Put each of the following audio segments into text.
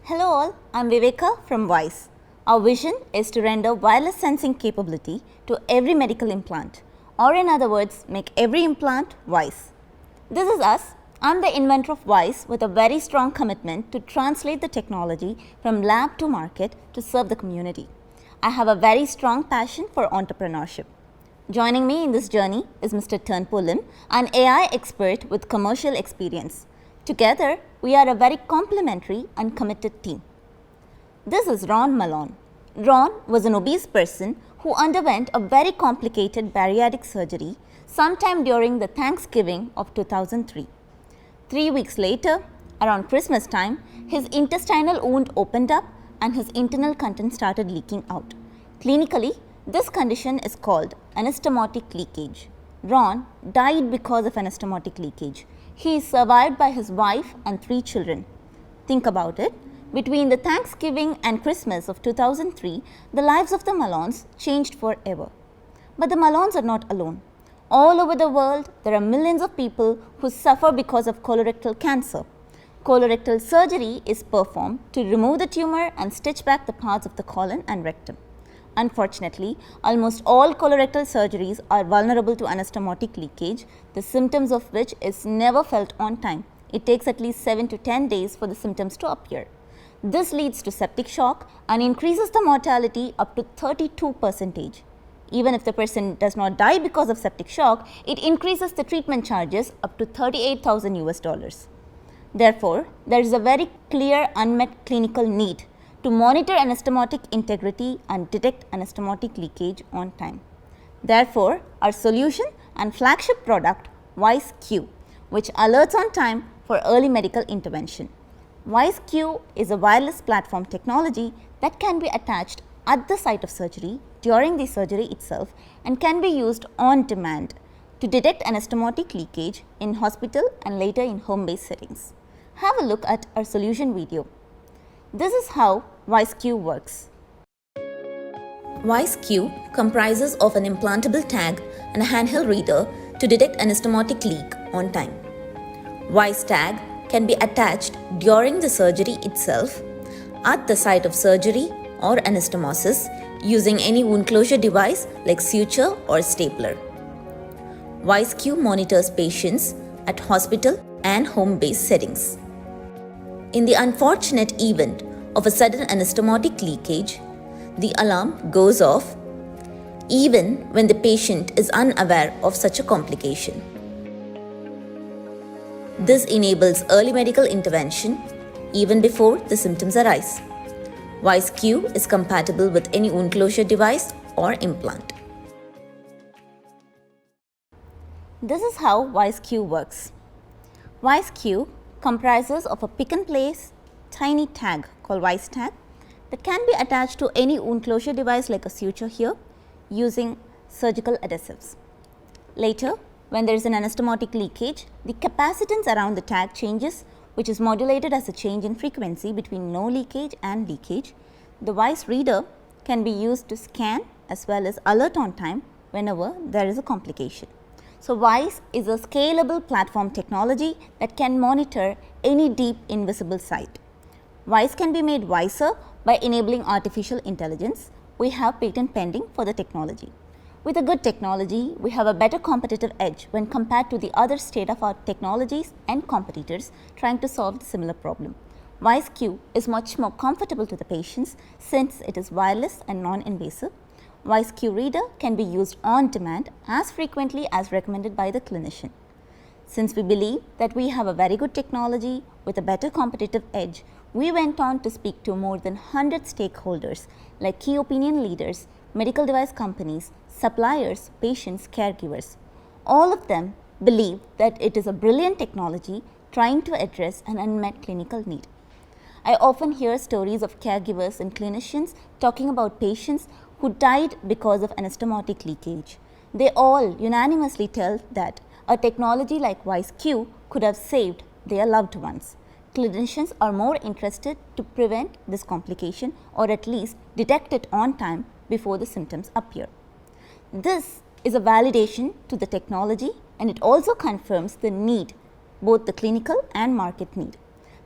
Hello all, I'm Viveka from WISE. Our vision is to render wireless sensing capability to every medical implant, or in other words, make every implant WISE. This is us. I'm the inventor of WISE with a very strong commitment to translate the technology from lab to market to serve the community. I have a very strong passion for entrepreneurship. Joining me in this journey is Mr. Turnpo Lim, an AI expert with commercial experience. Together, we are a very complementary and committed team. This is Ron Malone. Ron was an obese person who underwent a very complicated bariatric surgery sometime during the Thanksgiving of 2003. 3 weeks later, around Christmas time, his intestinal wound opened up and his internal content started leaking out. Clinically, this condition is called anastomotic leakage. Ron died because of anastomotic leakage. He is survived by his wife and 3 children. Think about it. Between the Thanksgiving and Christmas of 2003, the lives of the Malones changed forever. But the Malones are not alone. All over the world, there are millions of people who suffer because of colorectal cancer. Colorectal surgery is performed to remove the tumor and stitch back the parts of the colon and rectum. Unfortunately, almost all colorectal surgeries are vulnerable to anastomotic leakage, the symptoms of which is never felt on time. It takes at least 7 to 10 days for the symptoms to appear. This leads to septic shock and increases the mortality up to 32%. Even if the person does not die because of septic shock, it increases the treatment charges up to $38,000. Therefore, there is a very clear unmet clinical need to monitor anastomotic integrity and detect anastomotic leakage on time. Therefore, our solution and flagship product, WISE-Q, which alerts on time for early medical intervention. WISE-Q is a wireless platform technology that can be attached at the site of surgery during the surgery itself and can be used on demand to detect anastomotic leakage in hospital and later in home-based settings. Have a look at our solution video. This is how WISE-Q works. WISE-Q comprises of an implantable tag and a handheld reader to detect anastomotic leak on time. WISE tag can be attached during the surgery itself, at the site of surgery or anastomosis using any wound closure device like suture or stapler. WISE-Q monitors patients at hospital and home-based settings. In the unfortunate event of a sudden anastomotic leakage, the alarm goes off even when the patient is unaware of such a complication. This enables early medical intervention even before the symptoms arise. WISE-Q is compatible with any wound closure device or implant. This is how WISE-Q works. WISE-Q comprises of a pick-and-place tiny tag called WISE tag that can be attached to any wound closure device like a suture here using surgical adhesives. Later, when there is an anastomotic leakage, the capacitance around the tag changes, which is modulated as a change in frequency between no leakage and leakage. The WISE reader can be used to scan as well as alert on time whenever there is a complication. So, WISE is a scalable platform technology that can monitor any deep invisible site. WISE can be made wiser by enabling artificial intelligence. We have patent pending for the technology. With a good technology, we have a better competitive edge when compared to the other state-of-art technologies and competitors trying to solve the similar problem. WISE-Q is much more comfortable to the patients since it is wireless and non-invasive. WISE-Q reader can be used on demand as frequently as recommended by the clinician. Since we believe that we have a very good technology with a better competitive edge, we went on to speak to more than 100 stakeholders like key opinion leaders, medical device companies, suppliers, patients, caregivers. All of them believe that it is a brilliant technology trying to address an unmet clinical need. I often hear stories of caregivers and clinicians talking about patients who died because of anastomotic leakage. They all unanimously tell that a technology like WISE-Q could have saved their loved ones. Clinicians are more interested to prevent this complication or at least detect it on time before the symptoms appear. This is a validation to the technology and it also confirms the need, both the clinical and market need.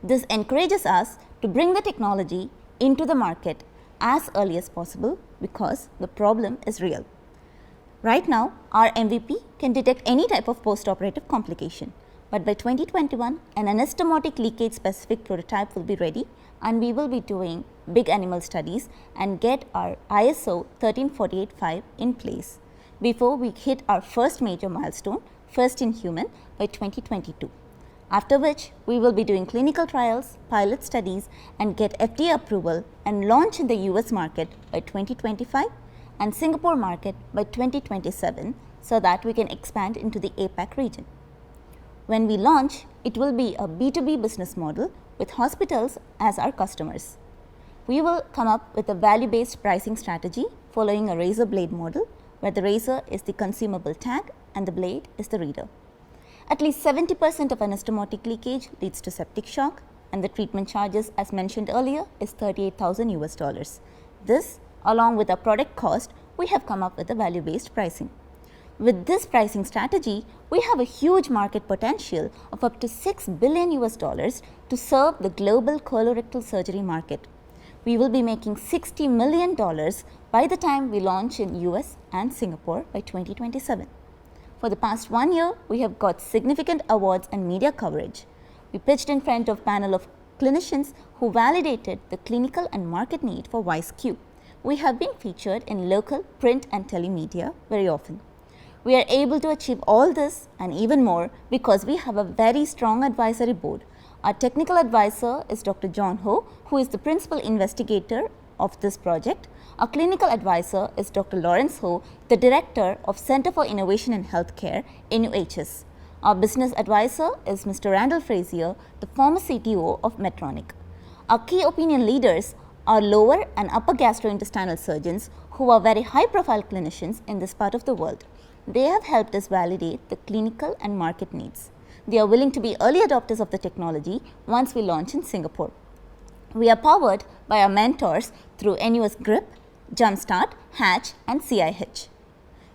This encourages us to bring the technology into the market as early as possible because the problem is real. Right now, our MVP can detect any type of postoperative complication, but by 2021, an anastomotic leakage specific prototype will be ready and we will be doing big animal studies and get our ISO 13485 in place before we hit our first major milestone, first in human, by 2022. After which, we will be doing clinical trials, pilot studies and get FDA approval and launch in the US market by 2025 and Singapore market by 2027 so that we can expand into the APAC region. When we launch, it will be a B2B business model with hospitals as our customers. We will come up with a value-based pricing strategy following a razor blade model where the razor is the consumable tag and the blade is the reader. At least 70% of anastomotic leakage leads to septic shock and the treatment charges as mentioned earlier is $38,000. This along with our product cost, we have come up with a value-based pricing. With this pricing strategy, we have a huge market potential of up to $6 billion to serve the global colorectal surgery market. We will be making $60 million by the time we launch in US and Singapore by 2027. For the past 1 year, we have got significant awards and media coverage. We pitched in front of a panel of clinicians who validated the clinical and market need for WISE-Q. We have been featured in local print and telemedia very often. We are able to achieve all this and even more because we have a very strong advisory board. Our technical advisor is Dr. John Ho, who is the principal investigator of this project. Our clinical advisor is Dr. Lawrence Ho, the director of Center for Innovation in Healthcare, NUHS. Our business advisor is Mr. Randall Frazier, the former CTO of Medtronic. Our key opinion leaders are lower and upper gastrointestinal surgeons who are very high profile clinicians in this part of the world. They have helped us validate the clinical and market needs. They are willing to be early adopters of the technology once we launch in Singapore. We are powered by our mentors through NUS GRIP, Jumpstart, Hatch and CIH.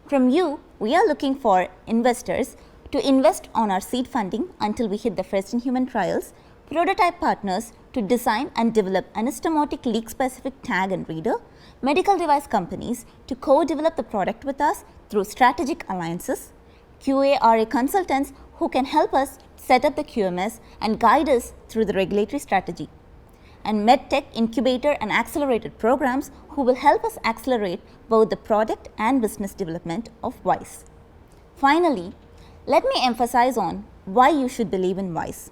From you, we are looking for investors to invest on our seed funding until we hit the first in human trials, prototype partners to design and develop anastomotic leak specific tag and reader, medical device companies to co-develop the product with us through strategic alliances, QA/RA consultants who can help us set up the QMS and guide us through the regulatory strategy, and MedTech incubator and accelerator programs who will help us accelerate both the product and business development of WISE. Finally, let me emphasize on why you should believe in WISE.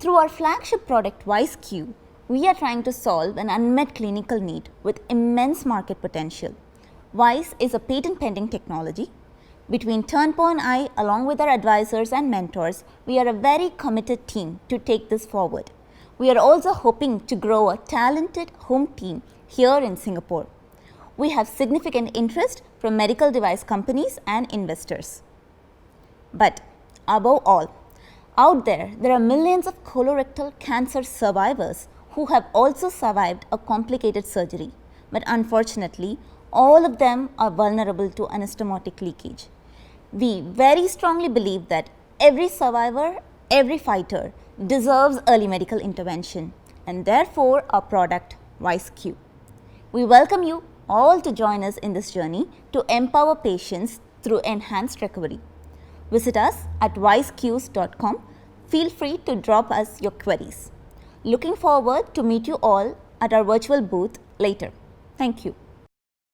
Through our flagship product WISE-Q, we are trying to solve an unmet clinical need with immense market potential. WISE is a patent pending technology. Between Turnpo and I, along with our advisors and mentors, we are a very committed team to take this forward. We are also hoping to grow a talented home team here in Singapore. We have significant interest from medical device companies and investors. But above all, out there are millions of colorectal cancer survivors who have also survived a complicated surgery, but unfortunately, all of them are vulnerable to anastomotic leakage. We very strongly believe that every survivor, every fighter deserves early medical intervention, and therefore our product WISE-Q. We welcome you all to join us in this journey to empower patients through enhanced recovery. Visit us at wiseqs.com. Feel free to drop us your queries. Looking forward to meet you all at our virtual booth later. Thank you.